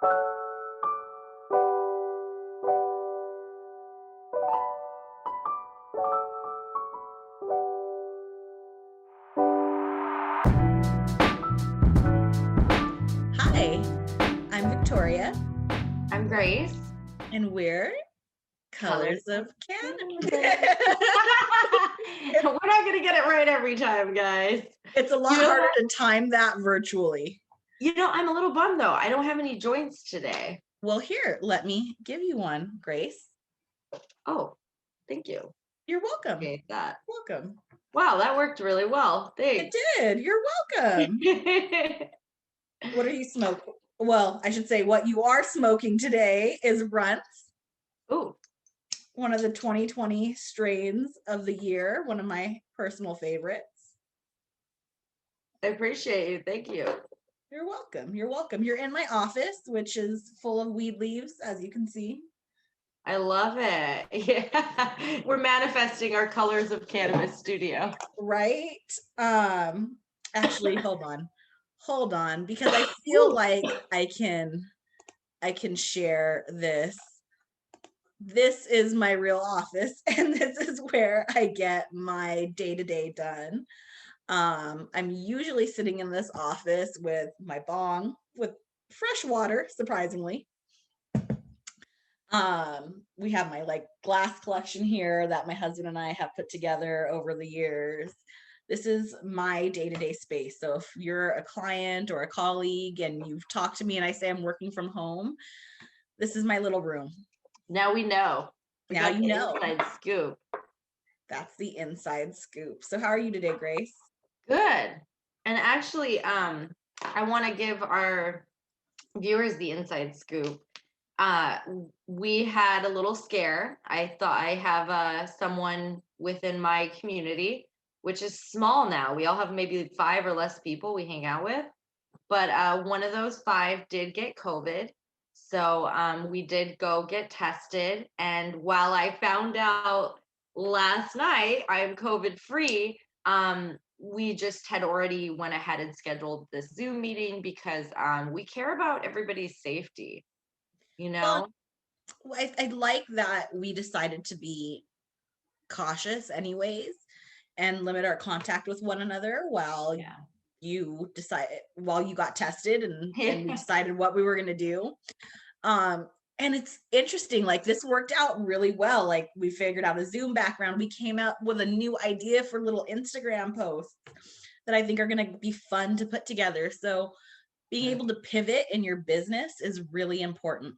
Hi, I'm Victoria, I'm Grace. and we're Colors Colors of Cannabis. Canada. We're not gonna get it right every time, guys. It's a lot You know harder what? to time that virtually. I'm a little bummed though. I don't have any joints today. Well, here, let me give you one, Grace. Oh, thank you. You're welcome. Appreciate that. Welcome. Wow, that worked really well. It Thanks. did. You're welcome. What are you smoking? Well, I should say what you are smoking today is Runts, Oh, one of the 2020 strains of the year, one of my personal favorites. I appreciate you. Thank you. You're welcome. You're welcome. You're in my office, which is full of weed leaves, as you can see. I love it. Yeah. We're manifesting our Colors of Cannabis studio. Right? Actually, hold on, because I feel like I can share this. This is my real office, and this is where I get my day-to-day done. I'm usually sitting in this office with my bong with fresh water, surprisingly. We have my like glass collection here that my husband and I have put together over the years. This is my day-to-day space. So if you're a client or a colleague and you've talked to me and I say I'm working from home, this is my little room. Now we know. We Now got you the know. inside scoop. That's the inside scoop. So how are you today, Grace? Good. And actually, I want to give our viewers the inside scoop. We had a little scare. I thought I have someone within my community, which is small now. We all have maybe 5 or less people we hang out with. But one of those 5 did get COVID. So we did go get tested. And while I found out last night I'm COVID free, we just had already went ahead and scheduled this Zoom meeting because we care about everybody's safety, you know? Well, I like that we decided to be cautious anyways and limit our contact with one another while Yeah. while you got tested and we decided what we were going to do. And it's interesting, like this worked out really well. Like we figured out a Zoom background. We came out with a new idea for little Instagram posts that I think are going to be fun to put together. So being able to pivot in your business is really important.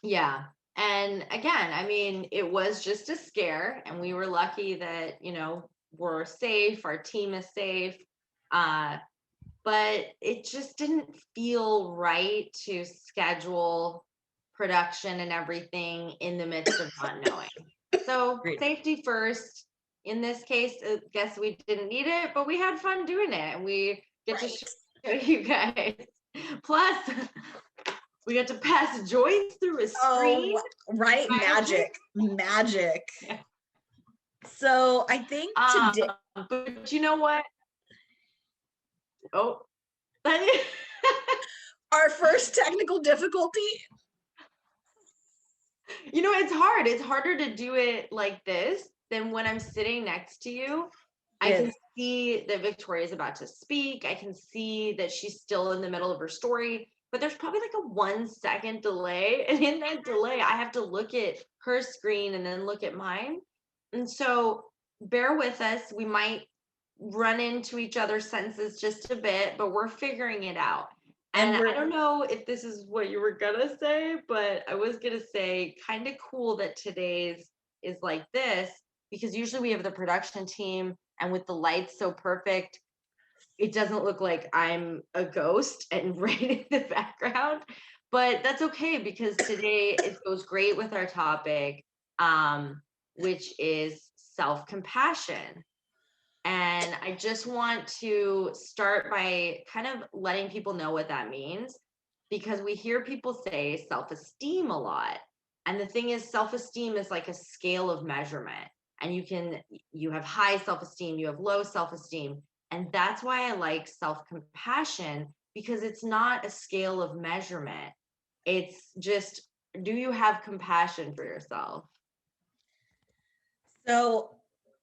Yeah. And again, I mean, it was just a scare, and we were lucky that, we're safe, our team is safe. But it just didn't feel right to schedule production and everything in the midst of not knowing. So, Great. safety first. In this case, I guess we didn't need it, but we had fun doing it, and we get to show you guys. Plus, we got to pass joints through a screen. Right. Magic. Yeah. So I think today. But you know what? Oh, Our first technical difficulty. It's hard. It's harder to do it like this than when I'm sitting next to you. I can see that Victoria is about to speak. I can see that she's still in the middle of her story, but there's probably like a 1 second delay. And in that delay, I have to look at her screen and then look at mine. And so bear with us. We might run into each other's sentences just a bit, but we're figuring it out. And I don't know if this is what you were gonna say, but I was gonna say kind of cool that today's is like this, because usually we have the production team, and with the lights so perfect, it doesn't look like I'm a ghost and right in the background. But that's okay, because today it goes great with our topic, which is self-compassion. And I just want to start by kind of letting people know what that means, because we hear people say self-esteem a lot. And the thing is, self-esteem is like a scale of measurement. And you have high self-esteem, you have low self-esteem. And that's why I like self-compassion, because it's not a scale of measurement. It's just, do you have compassion for yourself? So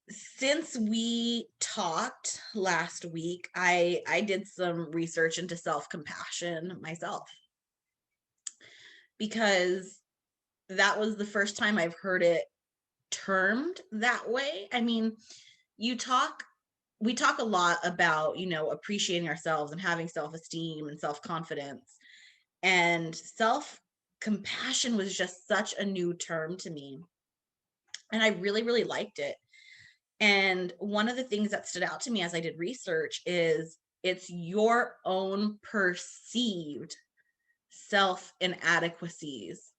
since we talked last week, I did some research into self-compassion myself because that was the first time I've heard it termed that way. I mean, you talk we talk a lot about, appreciating ourselves and having self-esteem and self-confidence. And self-compassion was just such a new term to me. And I really, really liked it. And one of the things that stood out to me as I did research is it's your own perceived self inadequacies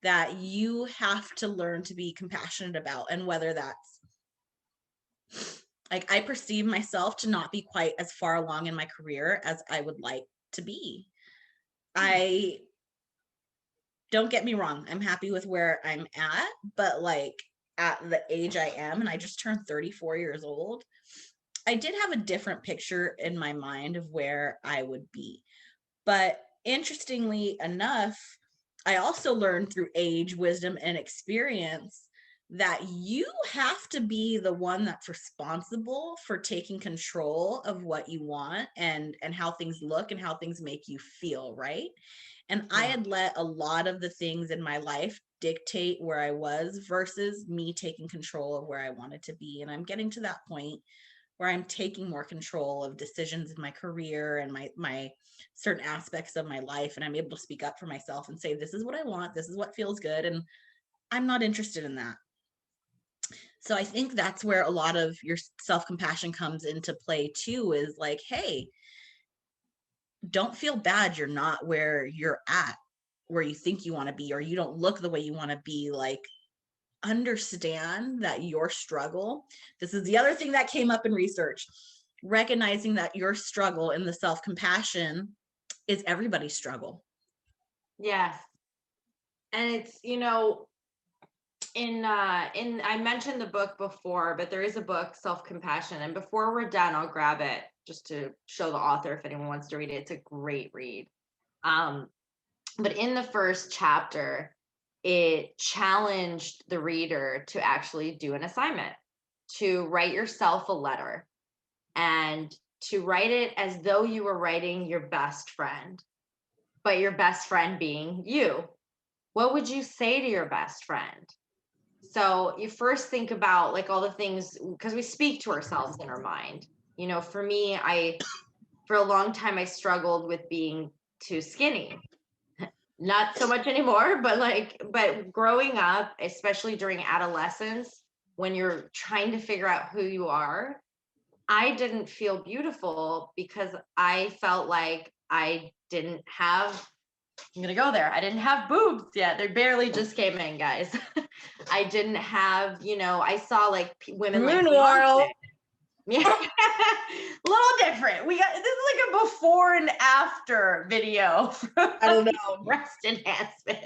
that you have to learn to be compassionate about. And whether that's like, I perceive myself to not be quite as far along in my career as I would like to be. I don't get me wrong, I'm happy with where I'm at, but like at the age I am, and I just turned 34 years old, I did have a different picture in my mind of where I would be. But interestingly enough, I also learned through age, wisdom, and experience that you have to be the one that's responsible for taking control of what you want and how things look and how things make you feel, right? And I Yeah. had let a lot of the things in my life dictate where I was versus me taking control of where I wanted to be. And I'm getting to that point where I'm taking more control of decisions in my career and my certain aspects of my life, and I'm able to speak up for myself and say, this is what I want, this is what feels good, and I'm not interested in that. So I think that's where a lot of your self-compassion comes into play too, is like, hey, don't feel bad you're not where you're at, where you think you want to be, or you don't look the way you want to be. Like, understand that your struggle, this is the other thing that came up in research, recognizing that your struggle in the self-compassion is everybody's struggle. Yes. And it's, in I mentioned the book before, but there is a book, Self-Compassion, and before we're done, I'll grab it just to show the author if anyone wants to read it. It's a great read. Um, but in the first chapter, it challenged the reader to actually do an assignment, to write yourself a letter, and to write it as though you were writing your best friend, but your best friend being you. What would you say to your best friend? So you first think about like all the things, because we speak to ourselves in our mind. For me, for a long time I struggled with being too skinny. Not so much anymore, but growing up, especially during adolescence, when you're trying to figure out who you are, I didn't feel beautiful because I felt like I didn't have, I'm gonna go there. I didn't have boobs yet. They barely just came in, guys. I didn't have, I saw like women like Beyonce. Meanwhile, Yeah, a little different. We got this is like a before and after video I don't breast enhancement.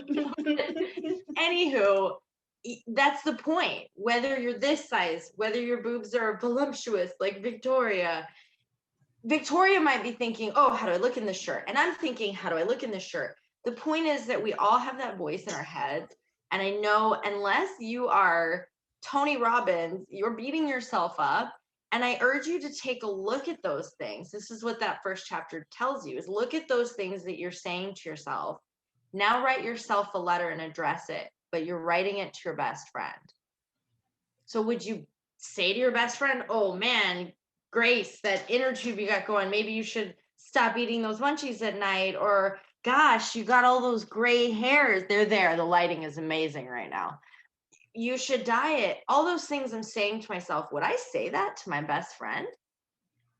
know. Anywho, that's the point. Whether you're this size, whether your boobs are voluptuous like Victoria, Victoria might be thinking, oh, how do I look in this shirt? And I'm thinking, how do I look in this shirt? The point is that we all have that voice in our heads. And I know unless you are Tony Robbins, you're beating yourself up. And I urge you to take a look at those things. This is what that first chapter tells you, is look at those things that you're saying to yourself. Now write yourself a letter and address it, but you're writing it to your best friend. So would you say to your best friend, oh man, Grace, that inner tube you got going, maybe you should stop eating those munchies at night, or gosh, you got all those gray hairs. They're there. The lighting is amazing right now. You should diet. All those things I'm saying to myself. Would I say that to my best friend?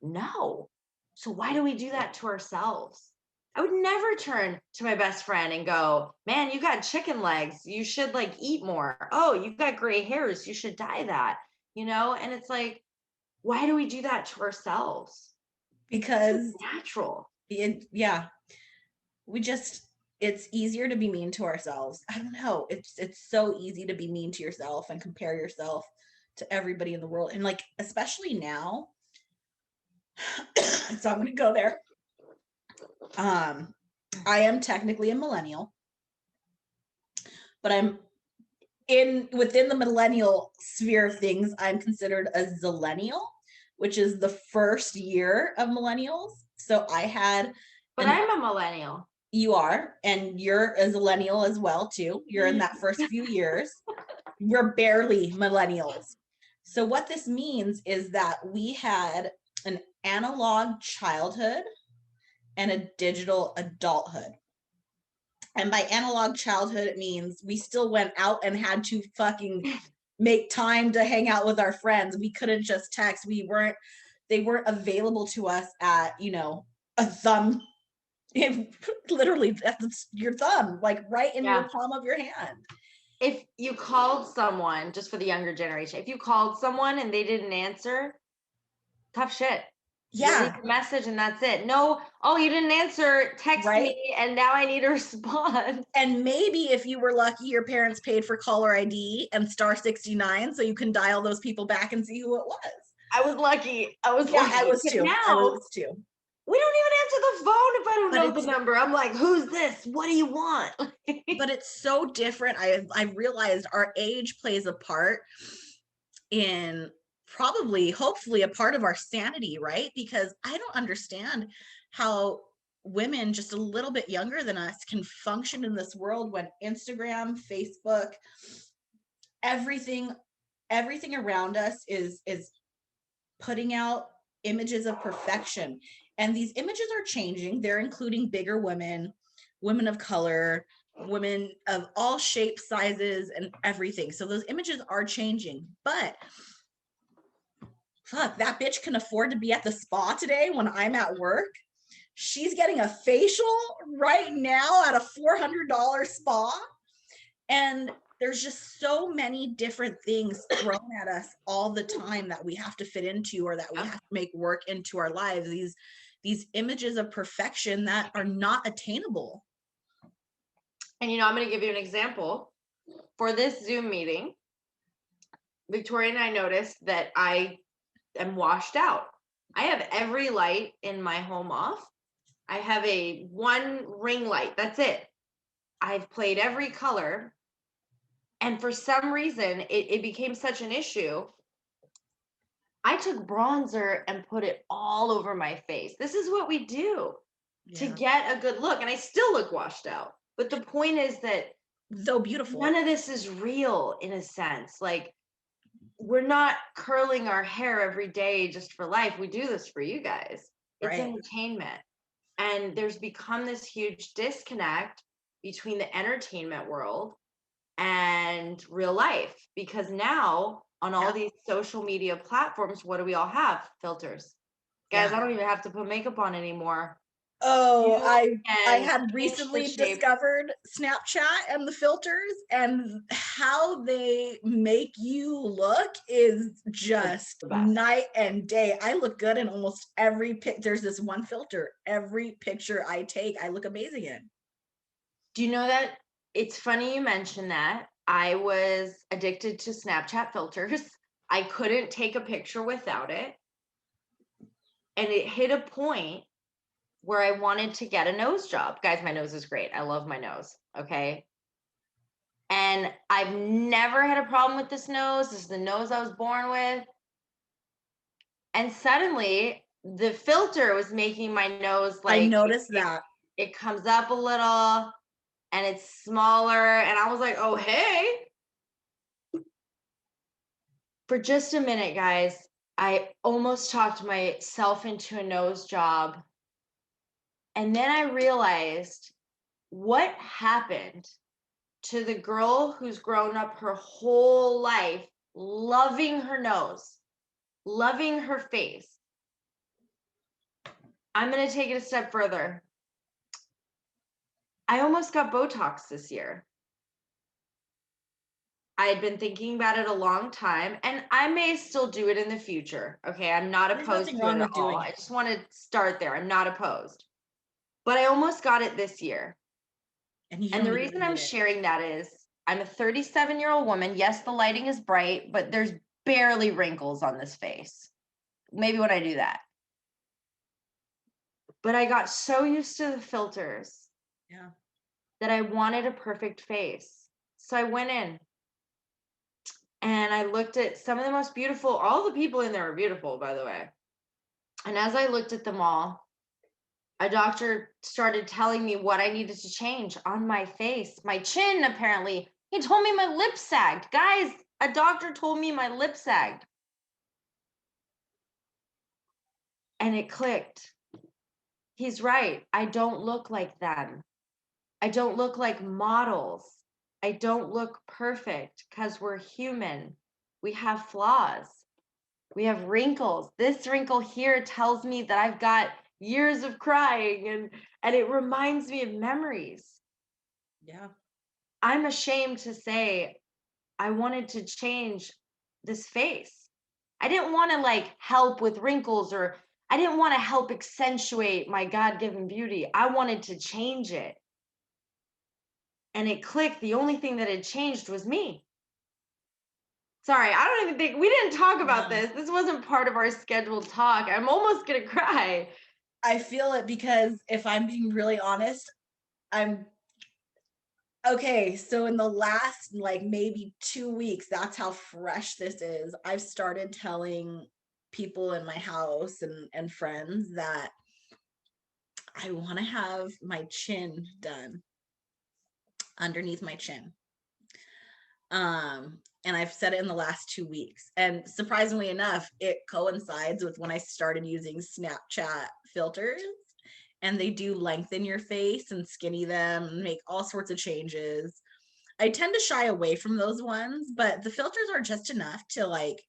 No. So why do we do that to ourselves? I would never turn to my best friend and go, man, you got chicken legs. You should like eat more. Oh, you got gray hairs. You should dye that, And it's like, why do we do that to ourselves? Because It's natural. yeah, it's easier to be mean to ourselves. I don't know. It's so easy to be mean to yourself and compare yourself to everybody in the world. And like, especially now, so I'm gonna go there. I am technically a millennial, but I'm within the millennial sphere of things, I'm considered a zillennial, which is the first year of millennials. So I had But I'm a millennial. You are, and you're a zillennial as well too. You're in that first few years. We're barely millennials. So what this means is that we had an analog childhood and a digital adulthood. And by analog childhood, it means we still went out and had to fucking make time to hang out with our friends. We couldn't just text. They weren't available to us at, a thumb, literally that's your thumb, like right in your palm of your hand. If you called someone, just for the younger generation, if you called someone and they didn't answer, tough shit. Yeah. You leave a message and that's it. No, oh, you didn't answer, text me, and now I need a response. And maybe if you were lucky, your parents paid for caller ID and star 69 so you can dial those people back and see who it was. I was lucky. I was lucky. I was too. Now, I was too. We don't even answer the phone if I don't know the number. I'm like, who's this? What do you want? But it's so different. I realized our age plays a part in probably, hopefully, a part of our sanity, right? Because I don't understand how women just a little bit younger than us can function in this world when Instagram, Facebook, everything around us is putting out images of perfection. And these images are changing. They're including bigger women, women of color, women of all shapes, sizes, and everything. So those images are changing. But fuck, that bitch can afford to be at the spa today when I'm at work. She's getting a facial right now at a $400 spa. And there's just so many different things thrown at us all the time that we have to fit into, or that we have to make work into our lives. These images of perfection that are not attainable. And I'm going to give you an example. For this Zoom meeting, Victoria and I noticed that I am washed out. I have every light in my home off. I have a one ring light. That's it. I've played every color. And for some reason, it became such an issue. I took bronzer and put it all over my face. This is what we do to get a good look. And I still look washed out. But the point is that so beautiful. None of this is real in a sense. Like, we're not curling our hair every day just for life. We do this for you guys. It's entertainment. And there's become this huge disconnect between the entertainment world and real life, because now on all these social media platforms, what do we all have? Filters. Guys, I don't even have to put makeup on anymore. Oh, I had recently discovered Snapchat and the filters, and how they make you look is just night and day. I look good in almost every pic. There's this one filter. Every picture I take, I look amazing in. Do you know that? It's funny you mentioned that. I was addicted to Snapchat filters. I couldn't take a picture without it. And it hit a point where I wanted to get a nose job. Guys, my nose is great. I love my nose. Okay. And I've never had a problem with this nose. This is the nose I was born with. And suddenly the filter was making my nose like, I noticed that. It comes up a little and it's smaller. And I was like, oh, hey. For just a minute, guys, I almost talked myself into a nose job. And then I realized what happened to the girl who's grown up her whole life loving her nose, loving her face. I'm going to take it a step further. I almost got Botox this year. I had been thinking about it a long time, and I may still do it in the future. Okay, I'm not opposed to it at all. I just want to start there. I'm not opposed. But I almost got it this year. And the reason I'm sharing that is I'm a 37-year-old woman. Yes, the lighting is bright, but there's barely wrinkles on this face. Maybe when I do that. But I got so used to the filters Yeah. that I wanted a perfect face. So I went in and I looked at some of the most beautiful, all the people in there are beautiful, by the way. And as I looked at them all, a doctor started telling me what I needed to change on my face. My chin, apparently. He told me my lips sagged. Guys, a doctor told me my lips sagged. And it clicked. He's right. I don't look like them. I don't look like models. I don't look perfect because we're human. We have flaws. We have wrinkles. This wrinkle here tells me that I've got years of crying and it reminds me of memories. Yeah. I'm ashamed to say I wanted to change this face. I didn't want to like help with wrinkles, or I didn't want to help accentuate my God-given beauty. I wanted to change it. And it clicked. The only thing that had changed was me. Sorry, I don't even think we didn't talk about this. This wasn't part of our scheduled talk. I'm almost gonna cry. I feel it because if I'm being really honest, I'm okay. So in the last like maybe 2 weeks, that's how fresh this is. I've started telling people in my house and friends that I want to have my chin done underneath my chin. And I've said it in the last 2 weeks. And surprisingly enough, it coincides with when I started using Snapchat filters, and they do lengthen your face and skinny them and make all sorts of changes. I tend to shy away from those ones, but the filters are just enough to like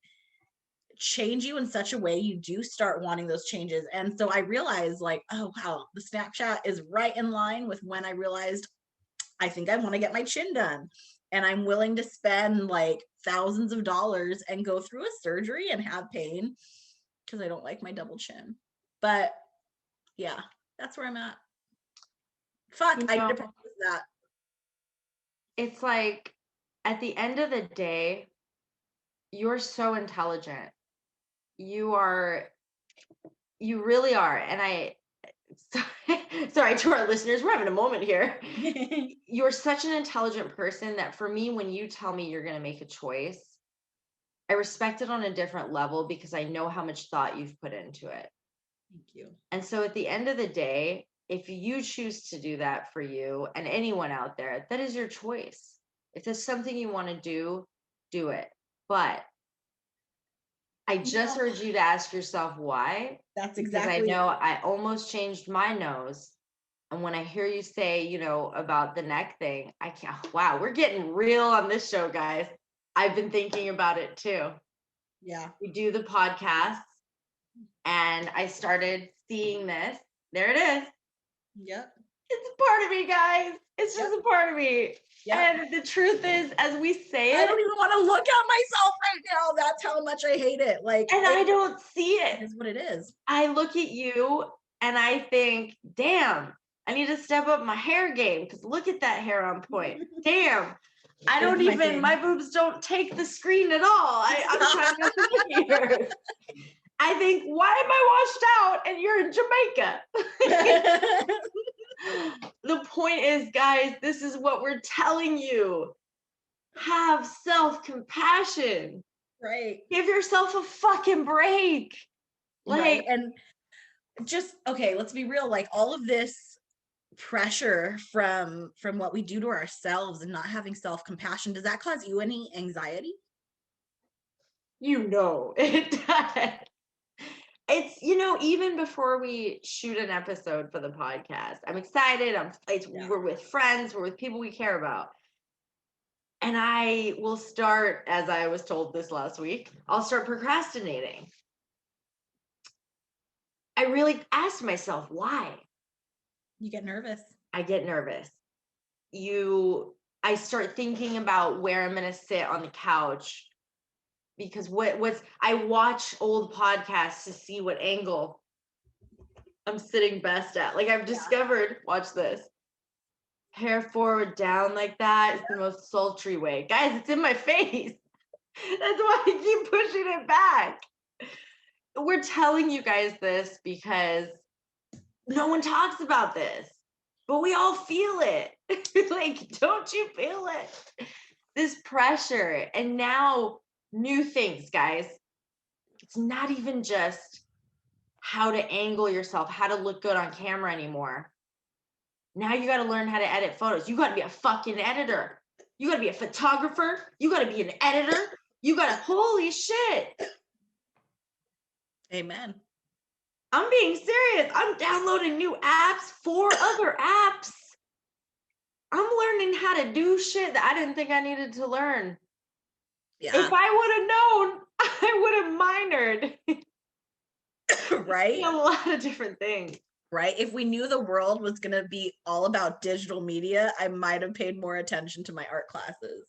change you in such a way you do start wanting those changes. And so I realized like, oh wow, the Snapchat is right in line with when I realized I think I want to get my chin done. And I'm willing to spend like thousands of dollars and go through a surgery and have pain because I don't like my double chin. But yeah, that's where I'm at. Fuck, I need to practice that. It's like at the end of the day, you're so intelligent. You are, you really are. And sorry to our listeners, we're having a moment here. You're such an intelligent person that for me, when you tell me you're going to make a choice, I respect it on a different level because I know how much thought you've put into it. Thank you. And so at the end of the day, if you choose to do that for you and anyone out there, that is your choice. If there's something you want to do it. But I just heard you to ask yourself why. That's Because exactly I know I almost changed my nose. And when I hear you say, about the neck thing, I can't, wow, we're getting real on this show, guys. I've been thinking about it too. Yeah. We do the podcast and I started seeing this. There it is. Yep. It's a part of me, guys. It's just a part of me. Yep. And the truth is, as we say I it, don't even want to look at myself right now. That's how much I hate it. Like, and I don't see it it. is what it is. I look at you and I think, damn, I need to step up my hair game because look at that hair on point. Damn. I don't even, my boobs don't take the screen at all. I'm trying not to look at yours. I think, why am I washed out and you're in Jamaica? The point is, guys, this is what we're telling you. Have self-compassion. Right. Give yourself a fucking break. Like, right. And just, okay, let's be real. Like all of this pressure from what we do to ourselves and not having self-compassion, does that cause you any anxiety? It does. It's, even before we shoot an episode for the podcast, I'm excited. We're with friends, we're with people we care about. And I will start, as I was told this last week, I'll start procrastinating. I really asked myself, why? You get nervous. I get nervous. I start thinking about where I'm going to sit on the couch because I watch old podcasts to see what angle I'm sitting best at. Like I've discovered, watch this. Hair forward down like that is the most sultry way. Guys, it's in my face. That's why I keep pushing it back. We're telling you guys this because no one talks about this. but we all feel it. Like, don't you feel it? This pressure. And now, new things, guys. It's not even just how to angle yourself, how to look good on camera anymore. Now you got to learn how to edit photos. You got to be a fucking editor. You got to be a photographer. You got to be an editor. You got to, holy shit. Amen. I'm being serious. I'm downloading new apps for other apps. I'm learning how to do shit that I didn't think I needed to learn. Yeah. If I would have known, I would have minored. Right? A lot of different things. Right? If we knew the world was going to be all about digital media, I might have paid more attention to my art classes.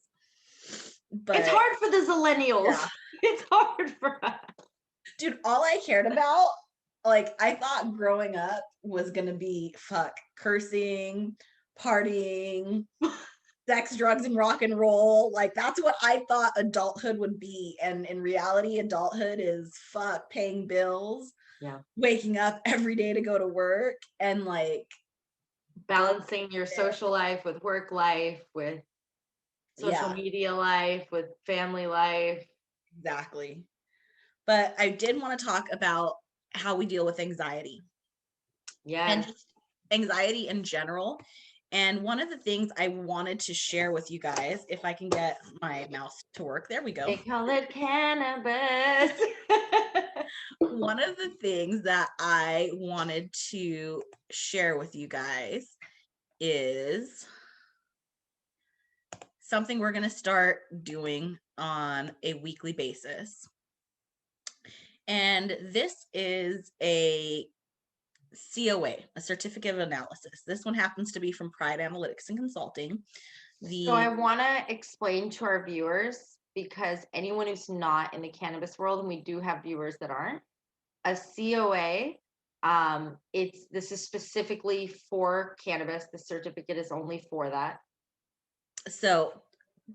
But it's hard for the Zillennials. Yeah. It's hard for us. Dude, all I cared about, like, I thought growing up was going to be cursing, partying, sex, drugs, and rock and roll. Like, that's what I thought adulthood would be. And in reality, adulthood is paying bills, waking up every day to go to work, and like balancing your social life with work life, with social media life, with family life. Exactly. But I did want to talk about how we deal with anxiety. Yeah. And just anxiety in general. And one of the things I wanted to share with you guys, if I can get my mouse to work, there we go. They call it cannabis. One of the things that I wanted to share with you guys is something we're going to start doing on a weekly basis. And this is a COA, a certificate of analysis. This one happens to be from Pride Analytics and Consulting. So I want to explain to our viewers, because anyone who's not in the cannabis world, and we do have viewers that aren't, a COA, this is specifically for cannabis. The certificate is only for that. So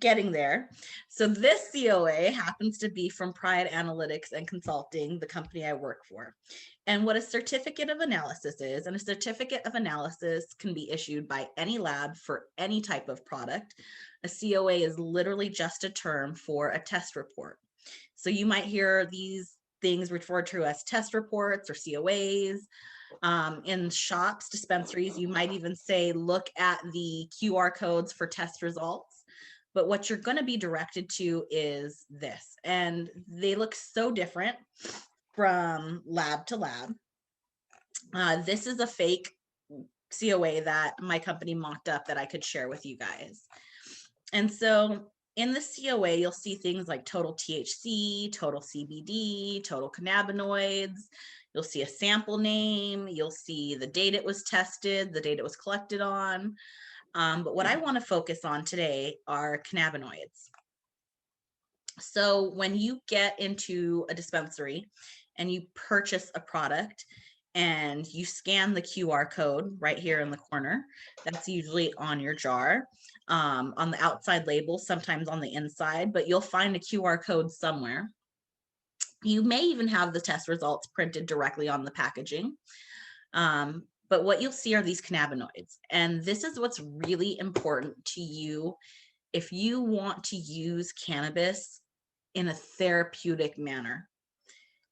getting there. So this COA happens to be from Pride Analytics and Consulting, the company I work for. And what a certificate of analysis is, and a certificate of analysis can be issued by any lab for any type of product. A COA is literally just a term for a test report. So you might hear these things referred to as test reports or COAs. In shops, dispensaries, you might even say, look at the QR codes for test results. But what you're going to be directed to is this. And they look so different from lab to lab. This is a fake COA that my company mocked up that I could share with you guys. And so in the COA, you'll see things like total THC, total CBD, total cannabinoids. You'll see a sample name. You'll see the date it was tested, the date it was collected on. But what I want to focus on today are cannabinoids. So when you get into a dispensary and you purchase a product and you scan the QR code right here in the corner, that's usually on your jar, on the outside label, sometimes on the inside, but you'll find a QR code somewhere. You may even have the test results printed directly on the packaging. But what you'll see are these cannabinoids. And this is what's really important to you if you want to use cannabis in a therapeutic manner.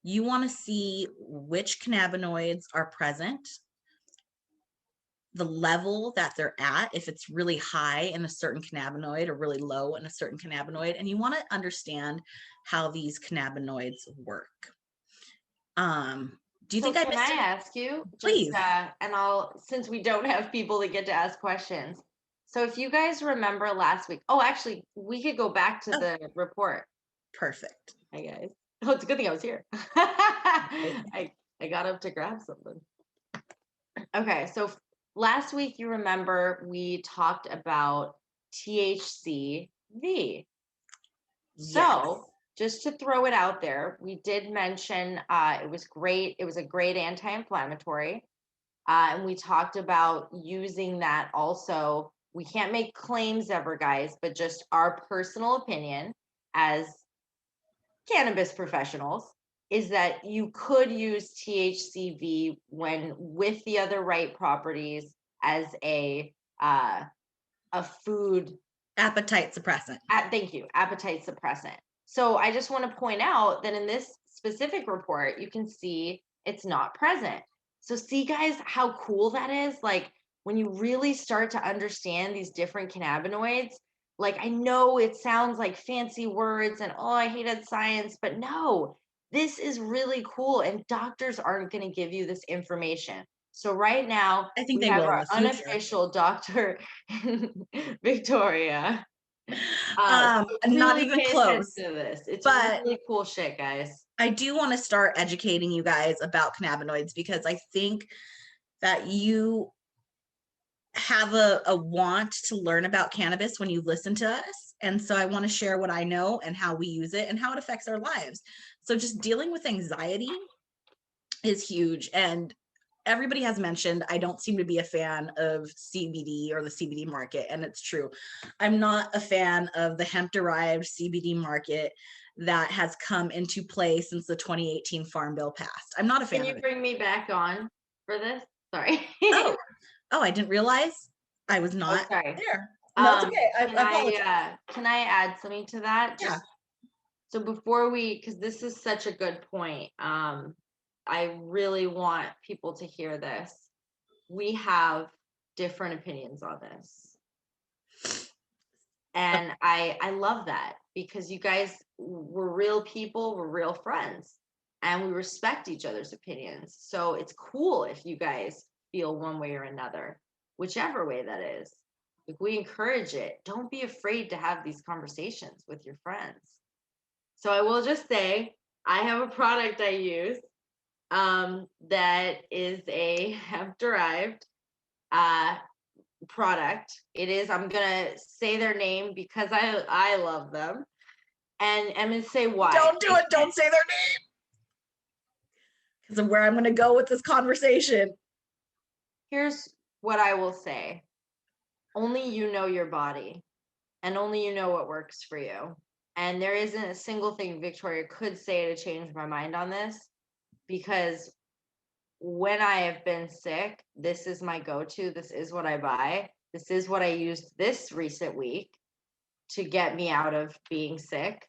You want to see which cannabinoids are present, the level that they're at, if it's really high in a certain cannabinoid or really low in a certain cannabinoid, and you want to understand how these cannabinoids work. Do you think can I ask you? Please. And since we don't have people that get to ask questions. So if you guys remember last week, actually, we could go back to the report. Perfect. Hi, guys. Oh, it's a good thing I was here. I got up to grab something. Okay, so last week, you remember we talked about THCV. Yes. So just to throw it out there, we did mention it was great. It was a great anti-inflammatory. And we talked about using that also. We can't make claims ever, guys, but just our personal opinion as cannabis professionals is that you could use THCV when with the other right properties as a food Appetite suppressant. thank you, appetite suppressant. So I just want to point out that in this specific report, you can see it's not present. So see, guys, how cool that is? Like when you really start to understand these different cannabinoids, like I know it sounds like fancy words and oh, I hated science, but no, this is really cool. And doctors aren't going to give you this information. So right now, I think we they have will in our the future. unofficial Dr. Victoria. Not Really even pay attention close. to this. It's But really cool shit, guys. I do want to start educating you guys about cannabinoids because I think that you have a want to learn about cannabis when you listen to us. And so I want to share what I know and how we use it and how it affects our lives. So just dealing with anxiety is huge. And everybody has mentioned, I don't seem to be a fan of CBD or the CBD market. And it's true. I'm not a fan of the hemp derived CBD market that has come into play since the 2018 Farm Bill passed. I'm not a fan Can of you it. bring me back on for this? Sorry. Oh, I didn't realize I was not sorry. there. No, it's okay. I apologize. Can I add something to that? Yeah. So before because this is such a good point. I really want people to hear this. We have different opinions on this. And I love that because you guys, we're real people, we're real friends, and we respect each other's opinions. So it's cool if you guys feel one way or another, whichever way that is. If we encourage it, don't be afraid to have these conversations with your friends. So I will just say, I have a product I use that is a hemp derived product. It is, I'm gonna say their name because I love them. And I'm gonna say why. Don't do it. Don't say their name. Because of where I'm gonna go with this conversation. Here's what I will say. Only you know your body, and only you know what works for you. And there isn't a single thing Victoria could say to change my mind on this, because when I have been sick, this is my go-to. This is what I buy. This is what I used this recent week to get me out of being sick.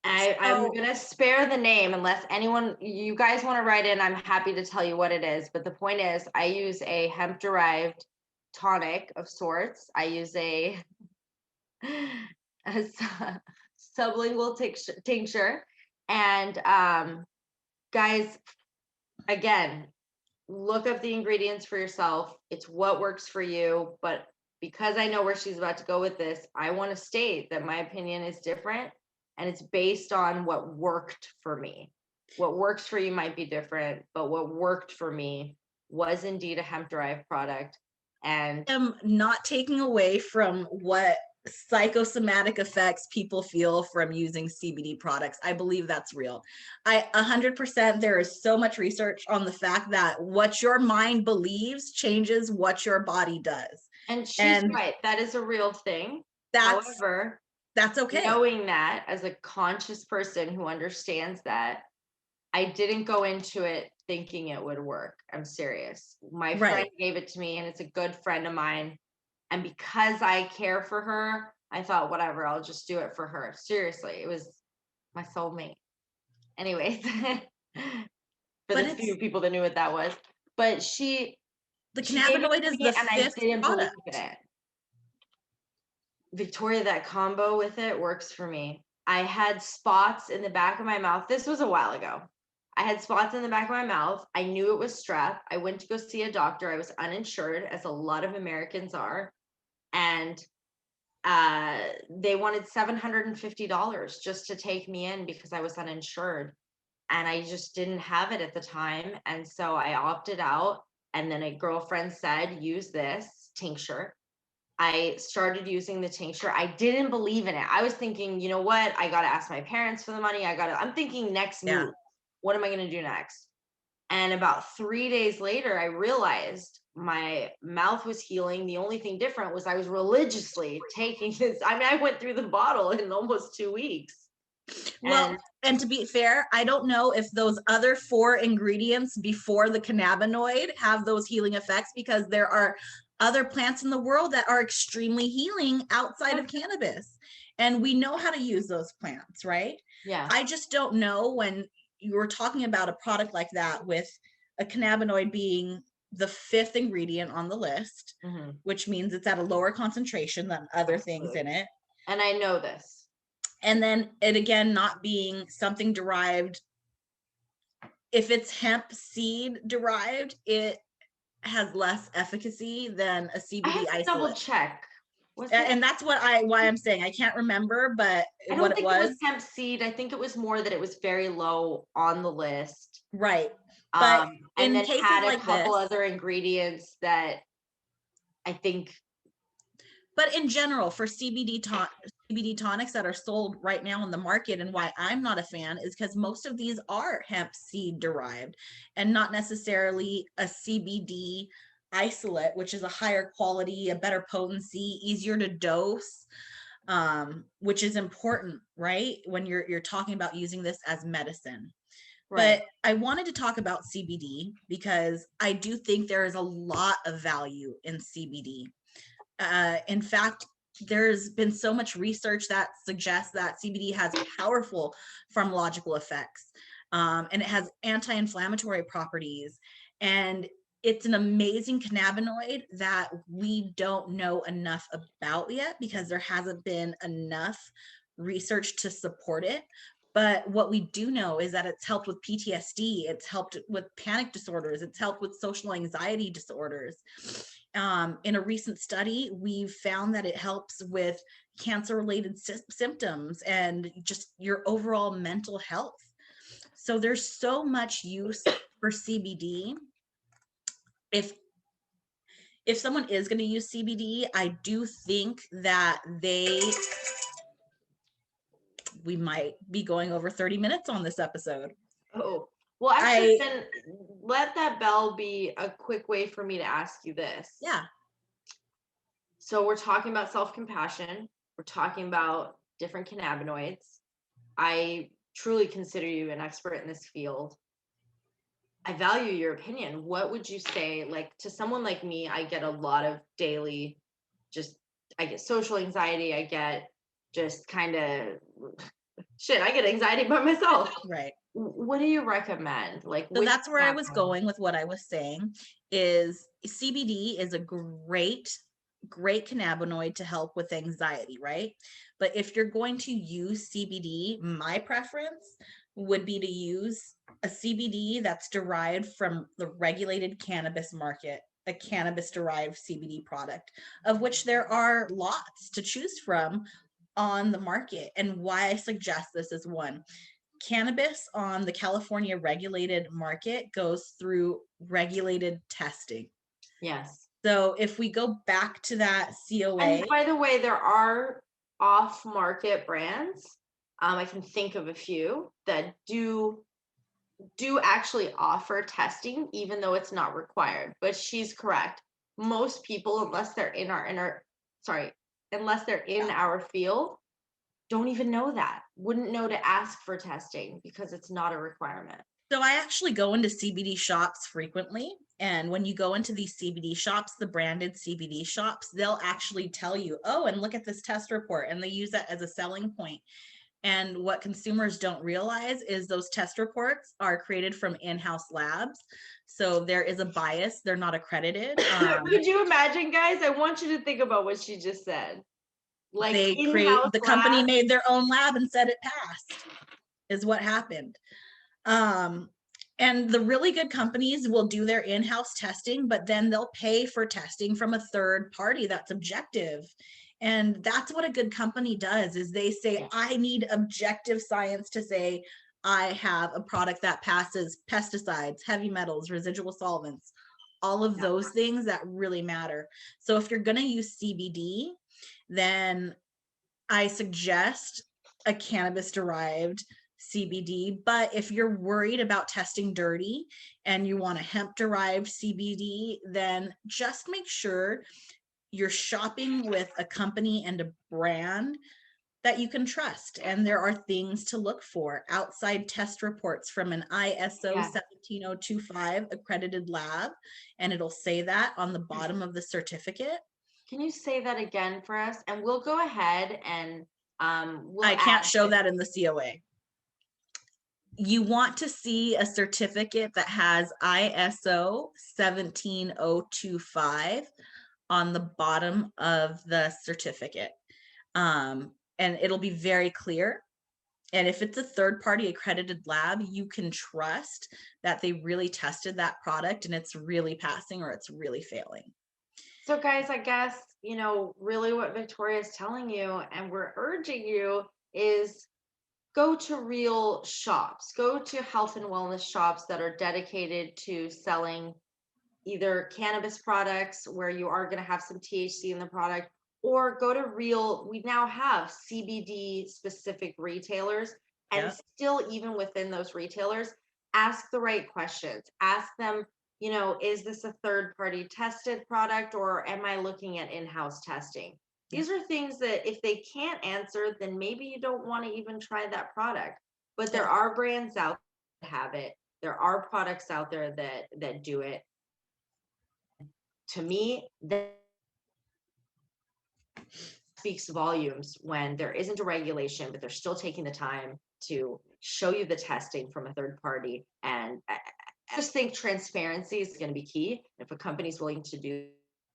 I'm going to spare the name unless you guys want to write in. I'm happy to tell you what it is. But the point is, I use a hemp-derived tonic of sorts. I use a sublingual tincture. And guys, again, look up the ingredients for yourself. It's what works for you. But because I know where she's about to go with this, I want to state that my opinion is different. And it's based on what worked for me. What works for you might be different, but what worked for me was indeed a hemp-derived product. And I'm not taking away from what psychosomatic effects people feel from using CBD products. I believe that's real. 100%, there is so much research on the fact that what your mind believes changes what your body does. And she's right. That is a real thing. However, that's okay. Knowing that as a conscious person who understands that, I didn't go into it thinking it would work. I'm serious. My friend gave it to me, and it's a good friend of mine. And because I care for her, I thought, whatever, I'll just do it for her. Seriously, it was my soulmate. Anyways, for the few people that knew what that was. But the cannabinoid is the fifth product. Believe in it. Victoria, that combo with it works for me. I had spots in the back of my mouth. This was a while ago. I had spots in the back of my mouth. I knew it was strep. I went to go see a doctor. I was uninsured, as a lot of Americans are. And they wanted $750 just to take me in because I was uninsured. And I just didn't have it at the time. And so I opted out. And then a girlfriend said, use this tincture. I started using the tincture. I didn't believe in it. I was thinking, you know what? I got to ask my parents for the money. I'm thinking next move. What am I going to do next? And about 3 days later, I realized my mouth was healing. The only thing different was I was religiously taking this. I mean, I went through the bottle in almost 2 weeks. Well, and to be fair, I don't know if those other 4 ingredients before the cannabinoid have those healing effects, because there are other plants in the world that are extremely healing outside of cannabis. And we know how to use those plants, right? Yeah. I just don't know when you were talking about a product like that with a cannabinoid being the 5th ingredient on the list, which means it's at a lower concentration than other things in it. And I know this. And then it again not being something derived. If it's hemp seed derived, it has less efficacy than a I CBD have to isolate. double check. And that's why I'm saying I can't remember, but I don't think it was hemp seed. I think it was more that it was very low on the list. Right. But and in then cases had a like couple this, other ingredients that I think. But in general, for CBD tonics that are sold right now in the market, and why I'm not a fan, is because most of these are hemp seed derived and not necessarily a CBD isolate, which is a higher quality, a better potency, easier to dose, which is important, right? When you're talking about using this as medicine. Right. But I wanted to talk about CBD because I do think there is a lot of value in CBD. In fact, there's been so much research that suggests that CBD has powerful pharmacological effects, and it has anti-inflammatory properties, and it's an amazing cannabinoid that we don't know enough about yet because there hasn't been enough research to support it. But what we do know is that it's helped with PTSD, it's helped with panic disorders, it's helped with social anxiety disorders. In a recent study, we've found that it helps with cancer-related symptoms and just your overall mental health. So there's so much use for CBD. If someone is going to use CBD, I do think that we might be going over 30 minutes on this episode. Oh, well, actually, then let that bell be a quick way for me to ask you this. Yeah. So we're talking about self-compassion. We're talking about different cannabinoids. I truly consider you an expert in this field. I value your opinion. What would you say, like, to someone like me? I get a lot of daily, I get social anxiety. I get just kind of I get anxiety by myself. Right. What do you recommend? Like, so that's where I was going with what I was saying is CBD is a great cannabinoid to help with anxiety, right? But if you're going to use CBD, my preference would be to use a CBD that's derived from the regulated cannabis market, a cannabis derived CBD product, of which there are lots to choose from on the market. And why I suggest this is one, cannabis on the California regulated market goes through regulated testing. Yes. So if we go back to that COA. And by the way, there are off-market brands. I can think of a few that do actually offer testing, even though it's not required. But she's correct. Most people, unless they're in our field, don't even know that. Wouldn't know to ask for testing because it's not a requirement. So I actually go into CBD shops frequently. And when you go into these CBD shops, the branded CBD shops, they'll actually tell you, oh, and look at this test report. And they use that as a selling point. And what consumers don't realize is those test reports are created from in-house labs. So there is a bias. They're not accredited. Could you imagine, guys? I want you to think about what she just said. Like the company made their own lab and said it passed, is what happened. And the really good companies will do their in-house testing, but then they'll pay for testing from a third party that's objective. And that's what a good company does, is they say, I need objective science to say I have a product that passes pesticides, heavy metals, residual solvents, all of those things that really matter. So if you're going to use CBD, then I suggest a cannabis derived CBD. But if you're worried about testing dirty and you want a hemp derived CBD, then just make sure you're shopping with a company and a brand that you can trust. And there are things to look for: outside test reports from an ISO Yeah. 17025 accredited lab. And it'll say that on the bottom of the certificate. Can you say that again for us? And we'll go ahead and we'll I can't add show it. that in the COA. You want to see a certificate that has ISO 17025 on the bottom of the certificate. And it'll be very clear. And if it's a third-party accredited lab, you can trust that they really tested that product and it's really passing or it's really failing. So guys, I guess, you know, really what Victoria is telling you and we're urging you is go to real shops, go to health and wellness shops that are dedicated to selling either cannabis products where you are going to have some THC in the product, or go to real, we now have CBD specific retailers. And Yep. still, even within those retailers, ask the right questions. Ask them, you know, is this a third party tested product or am I looking at in-house testing? These are things that if they can't answer, then maybe you don't want to even try that product. But there are brands out there that have it. There are products out there that do it. To me, that speaks volumes when there isn't a regulation, but they're still taking the time to show you the testing from a third party. And I just think transparency is going to be key. If a company's willing to do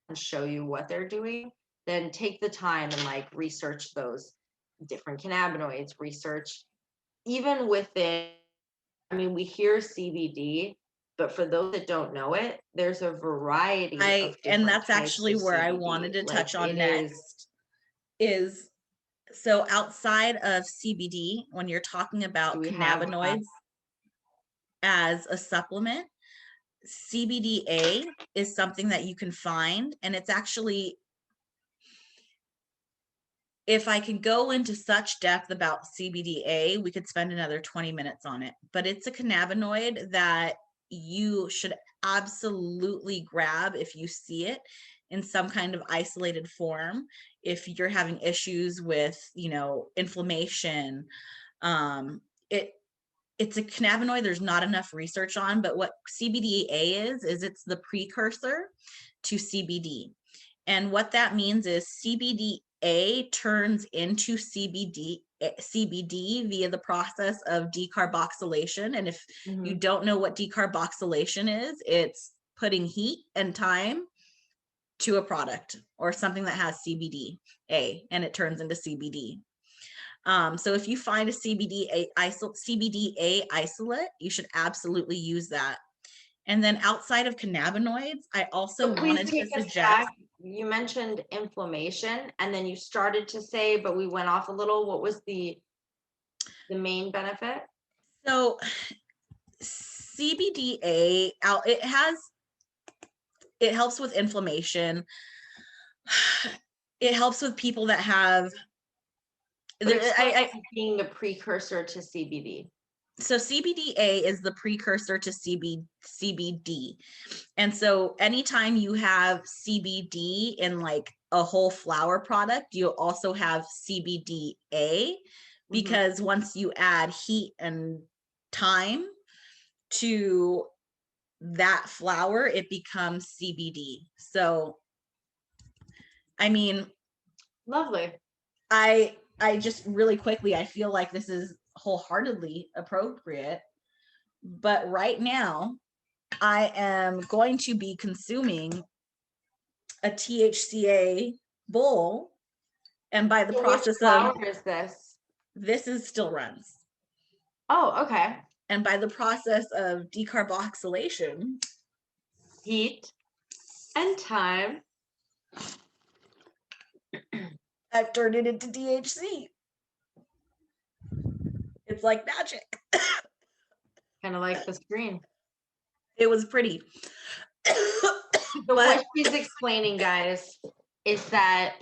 and show you what they're doing, then take the time and like research those different cannabinoids, research even within, I mean, we hear CBD, but for those that don't know it, there's a variety of And different that's types actually of where I CBD. wanted to touch Like, on it is- next. Is so outside of CBD, when you're talking about Do we have, cannabinoids as a supplement, CBDA is something that you can find, and it's actually, if I could go into such depth about CBDA, we could spend another 20 minutes on it. But it's a cannabinoid that you should absolutely grab if you see it in some kind of isolated form. If you're having issues with, you know, inflammation, it's a cannabinoid there's not enough research on, but what CBDA is it's the precursor to CBD. And what that means is CBDA turns into CBD via the process of decarboxylation. And if you don't know what decarboxylation is, it's putting heat and time to a product or something that has CBDA and it turns into CBD. So if you find a CBDA isolate, you should absolutely use that. And then outside of cannabinoids, I also wanted to suggest. You mentioned inflammation, and then you started to say, but we went off a little. What was the main benefit? So CBDA, it helps with inflammation. It helps with people that have. Being the precursor to CBD. So CBDA is the precursor to CBD. And so anytime you have CBD in like a whole flower product, you also have CBDA, because once you add heat and time to that flower, it becomes CBD. So, I mean, lovely. I just really quickly, I feel like this is wholeheartedly appropriate, but right now I am going to be consuming a THCA bowl, and by the process of is this is Still Runs. Oh, okay. And by the process of decarboxylation, heat and time, I've turned it into THC. It's like magic. Kind of like the screen. It was pretty. So what she's explaining, guys, is that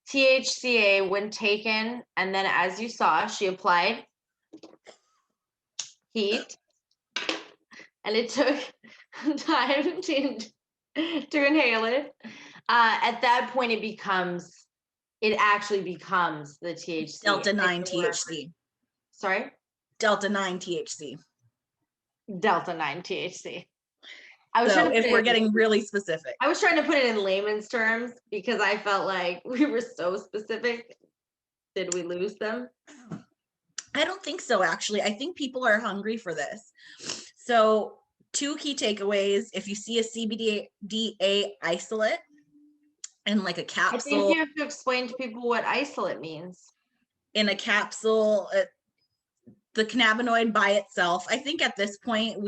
THCA, when taken, and then as you saw, she applied heat, and it took time to inhale it. At that point, it becomes it actually becomes the THC. Delta 9 Like your- THC. Sorry? Delta 9 THC. Delta 9 THC. I was So trying to if put we're it, getting really specific. I was trying to put it in layman's terms because I felt like we were so specific. Did we lose them? I don't think so, actually. I think people are hungry for this. So 2 key takeaways. If you see a CBDA isolate in like a I think capsule, you have to explain to people what isolate means. in a capsule, the cannabinoid by itself, I think at this point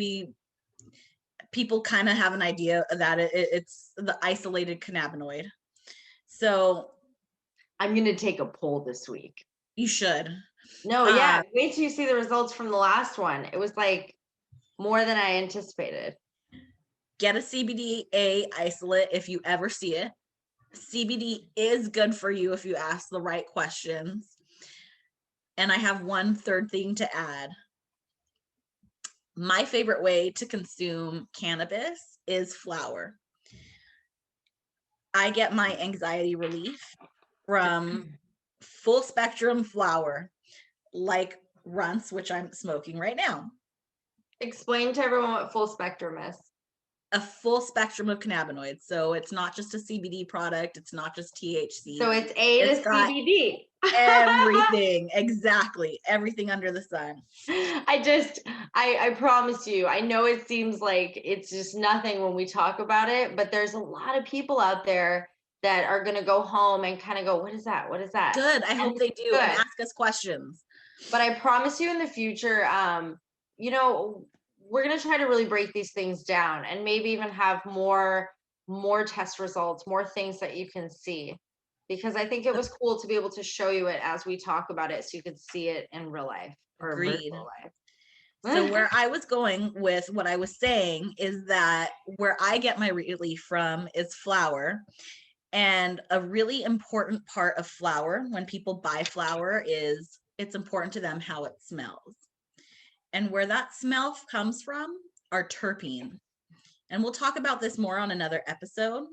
people kind of have an idea that it's the isolated cannabinoid. So I'm going to take a poll this week. you should. No, yeah. Wait till you see the results from the last one. It was like more than I anticipated. Get a CBDA isolate if you ever see it. CBD is good for you if you ask the right questions. And I have one third thing to add. My favorite way to consume cannabis is flower. I get my anxiety relief from full spectrum flower, like Runts, which I'm smoking right now. Explain to everyone what full spectrum is. A full spectrum of cannabinoids. So it's not just a CBD product. It's not just THC. So it's A to CBD. Everything, exactly. Everything under the sun. I promise you, I know it seems like it's just nothing when we talk about it, but there's a lot of people out there that are going to go home and kind of go, what is that? What is that? Good. I hope they do and ask us questions. But I promise you in the future, you know, we're going to try to really break these things down and maybe even have more test results, more things that you can see. Because I think it was cool to be able to show you it as we talk about it so you could see it in real life or virtual life. So where I was going with what I was saying is that where I get my relief from is flower. And a really important part of flower when people buy flower is it's important to them how it smells. And where that smell comes from are terpenes. And we'll talk about this more on another episode.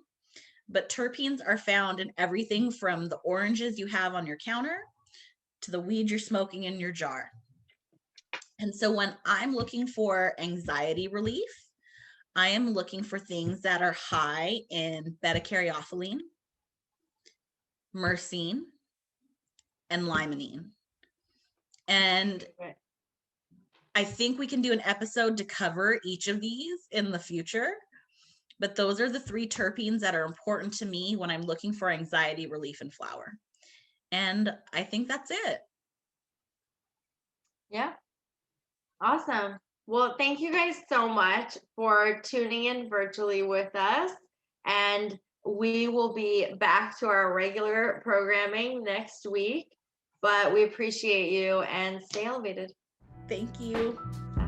But terpenes are found in everything from the oranges you have on your counter to the weed you're smoking in your jar. And so when I'm looking for anxiety relief, I am looking for things that are high in beta-caryophyllene, myrcene, and limonene. And I think we can do an episode to cover each of these in the future. But those are the 3 terpenes that are important to me when I'm looking for anxiety relief in flower. And I think that's it. Yeah. Awesome. Well, thank you guys so much for tuning in virtually with us. And we will be back to our regular programming next week. But we appreciate you and stay elevated. Thank you. Bye.